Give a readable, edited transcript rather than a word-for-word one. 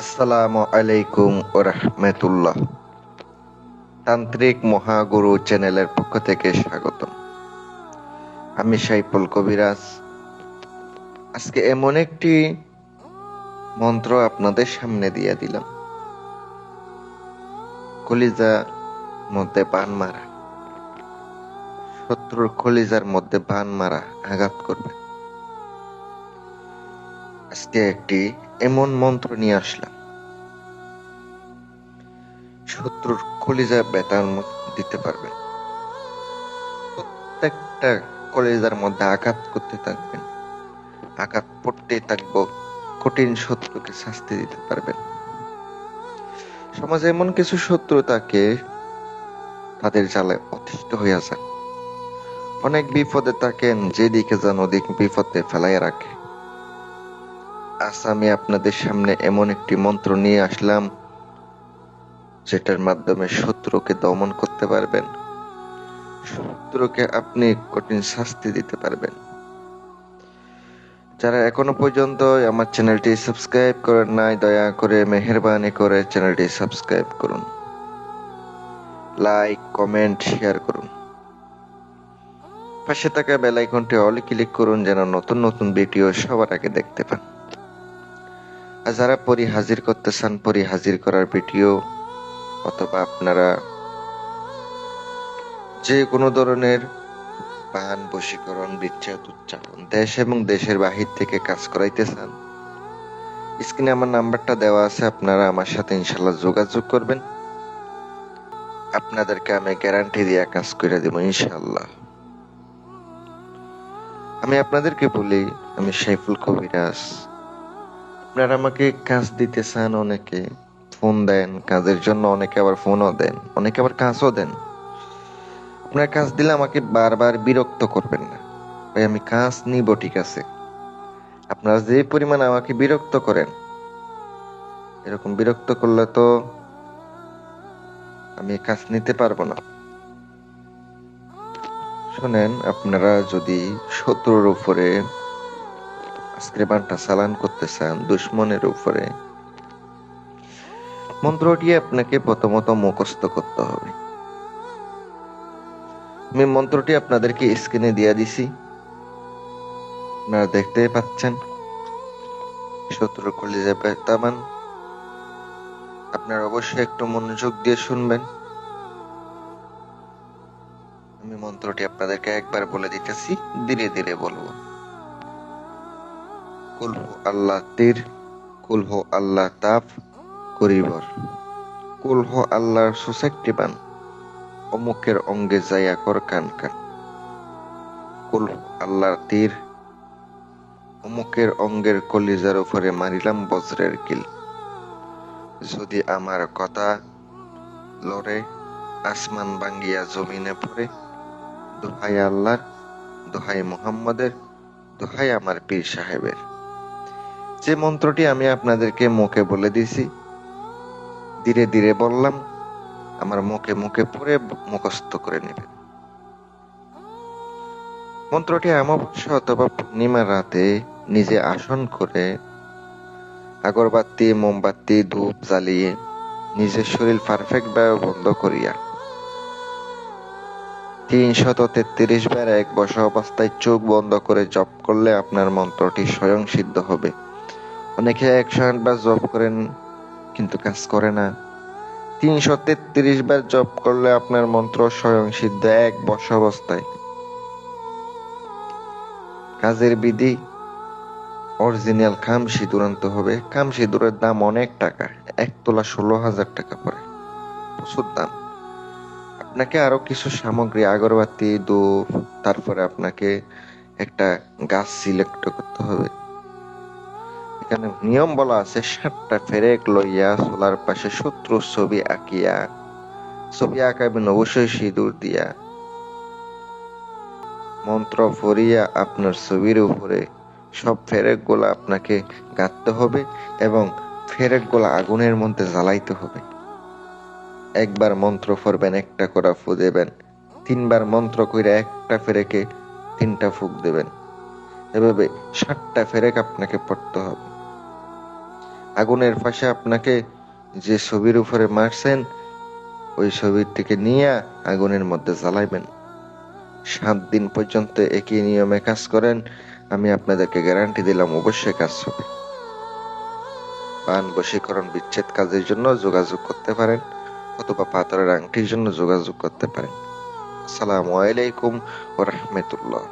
আসসালামু আলাইকুম ওয়া রাহমাতুল্লাহ। তান্ত্রিক মহাগুরু চ্যানেলের পক্ষ থেকে স্বাগতম। আমি সাইফুল কবিরাজ। আজকে এমন একটি মন্ত্র আপনাদের সামনে দিয়ে দিলাম, কলিজা মধ্যে বান মারা, শত্রুর কলিজার মধ্যে বান মারা, আঘাত করবে। আজকে একটি এমন মন্ত্র নিয়ে আসলাম, শত্রুর কলিজা ব্যথার দিতে পারবে। প্রত্যেকটা কলিজার মধ্যে আঘাত করতে থাকবেন, আঘাত পড়তে থাকবো, কঠিন শত্রুকে শাস্তি দিতে পারবেন। সমাজে এমন কিছু শত্রু থাকে, তাদের জালে অতিষ্ঠ হইয়া যান, অনেক বিপদে থাকেন, যেদিকে যান ওদিক বিপদে ফেলাইয়া রাখে। আজ আমি আপনাদের সামনে এমন একটি মন্ত্র নিয়ে আসলাম, যেটার মাধ্যমে শত্রুকে দমন করতে পারবেন, শত্রুকে আপনি কঠিন শাস্তি দিতে পারবেন। যারা এখনো পর্যন্ত আমার চ্যানেলটি সাবস্ক্রাইব করেন নাই, দয়া করে মেহেরবানি করে চ্যানেলটি সাবস্ক্রাইব করুন, লাইক কমেন্ট শেয়ার করুন, পাশে থাকা বেল আইকনটি অল ক্লিক করুন, যেন নতুন নতুন ভিডিও সবার আগে দেখতে পান। আর যারা পরি হাজির করতে চান, পরি হাজির করার ভিডিও অথবা আপনারা যে কোনো ধরনের বান বশীকরণ বিচ্ছেদ উচ্চারণ দেশ এবং দেশের বাহির থেকে কাজ করাইতে চান, স্ক্রিনে আমার নাম্বারটা দেওয়া আছে, আপনারা আমার সাথে ইনশাল্লাহ যোগাযোগ করবেন। আপনাদেরকে আমি গ্যারান্টি দিয়ে কাজ করে দেব ইনশাল্লাহ। আমি আপনাদেরকে বলি, আমি সাইফুল কবিরাজ। আপনারা আমাকে কাজ দিতে চান, অনেকে ফোন দেন কাজের জন্য, অনেকে আবার ফোনও দেন, অনেকে আবার কাজও দেন। আপনার কাজ দিলে আমাকে বারবার বিরক্ত করবেন না ভাই, আমি কাজ নিব ঠিক আছে। আপনারা যে পরিমাণ আমাকে বিরক্ত করেন, এরকম বিরক্ত করলে তো আমি কাজ নিতে পারবো না। শোনেন, আপনারা যদি শত্রুর উপরে আজকের বানটা চালান করতে চান, দুশ্মনের উপরে, মন্ত্রটি আপনাকে প্রথমত মুখস্থ করতে হবে। আমি মন্ত্রটি আপনাদেরকে স্ক্রিনে দিয়ে দিছি, আপনারা দেখতেই পাচ্ছেন। শত্রুর কলিজা ব্যথাবান, আপনারা অবশ্যই একটু মনোযোগ দিয়ে শুনবেন। আমি মন্ত্রটি আপনাদেরকে একবার বলে দিতেছি, ধীরে ধীরে বলবো। কুলহু আল্লাহ তীর, কুলহু আল্লাহ তাপ করিবর, কুলহু আল্লাহর সুশক্তিবান, অমুকের অঙ্গে যাইয়া কর কান কান। কুলহু আল্লাহর তীর, অমুকের অঙ্গের কলিজার উপরে মারিলাম বজ্রের কিল। যদি আমার কথা লড়ে, আসমান ভাঙ্গিয়া জমিনে পড়ে, দোহাই আল্লাহর, দোহাই মুহাম্মাদের, দোহাই আমার পীর সাহেবের। যে মন্ত্রটি আমি আপনাদেরকে মুখে বলে দিছি, ধীরে ধীরে বললাম, আমার মুখে মুখে পড়ে মুখস্থ করে নেবেন। মন্ত্রটি অমাবস্যা অথবা পূর্ণিমা রাতে নিজে আসন করে আগরবাতি মোমবাতি ধূপ জ্বালিয়ে নিজের শরীর পারফেক্ট ভাবে বন্ধ করিয়া ৩৩৩ বার এক বসা অবস্থায় চোখ বন্ধ করে জপ করলে আপনার মন্ত্রটি স্বয়ং সিদ্ধ হবে। অনেকে ১০৮ বার জপ করেন কিন্তু কাজ করে না। ৩৩৩ বার জপ করলে আপনার মন্ত্র স্বয়ং সিদ্ধ এক বসা অবস্থায়। কাজের বিধি, অরিজিনাল খাম সিঁদুর আনতে হবে। খাম সিঁদুরের দাম অনেক টাকা, ১ তোলা ১৬,০০০ টাকা পড়ে, প্রচুর দাম। আপনাকে আরো কিছু সামগ্রী, আগরবাতি ধূপ, তারপরে আপনাকে একটা গাছ সিলেক্ট করতে হবে। এখানে নিয়ম বলা আছে, ৭টা ফেরেক লইয়া চুলার পাশে শত্রুর ছবি আঁকিয়া, ছবি আঁকাবেন অবশ্যই সিঁদুর দিয়া, মন্ত্র পড়িয়া আপনার ছবির উপরে সব ফেরেক গুলা আপনাকে গাঁথতে হবে এবং ফেরেক গুলা আগুনের মধ্যে জ্বালাইতে হবে। একবার মন্ত্র পড়বেন, একটা করে ফু দেবেন, ৩ বার মন্ত্র কইরা একটা ফেরেকে ৩টা ফুক দেবেন। এভাবে ৭টা ফেরেক আপনাকে পড়তে হবে। আগুনের পাশে আপনাকে যে ছবির উপরে মারছেন ওই ছবির থেকে নিয়ে আগুনের মধ্যে জ্বালাইবেন। 7 দিন পর্যন্ত একই নিয়মে কাজ করেন, আমি আপনাদেরকে গ্যারান্টি দিলাম অবশ্যই কাজ হবে। বান বশীকরণ বিচ্ছেদ কাজের জন্য যোগাযোগ করতে পারেন, অথবা পাথরের আংটির জন্য যোগাযোগ করতে পারেন। আসসালামু আলাইকুম ওয়া রাহমাতুল্লাহ।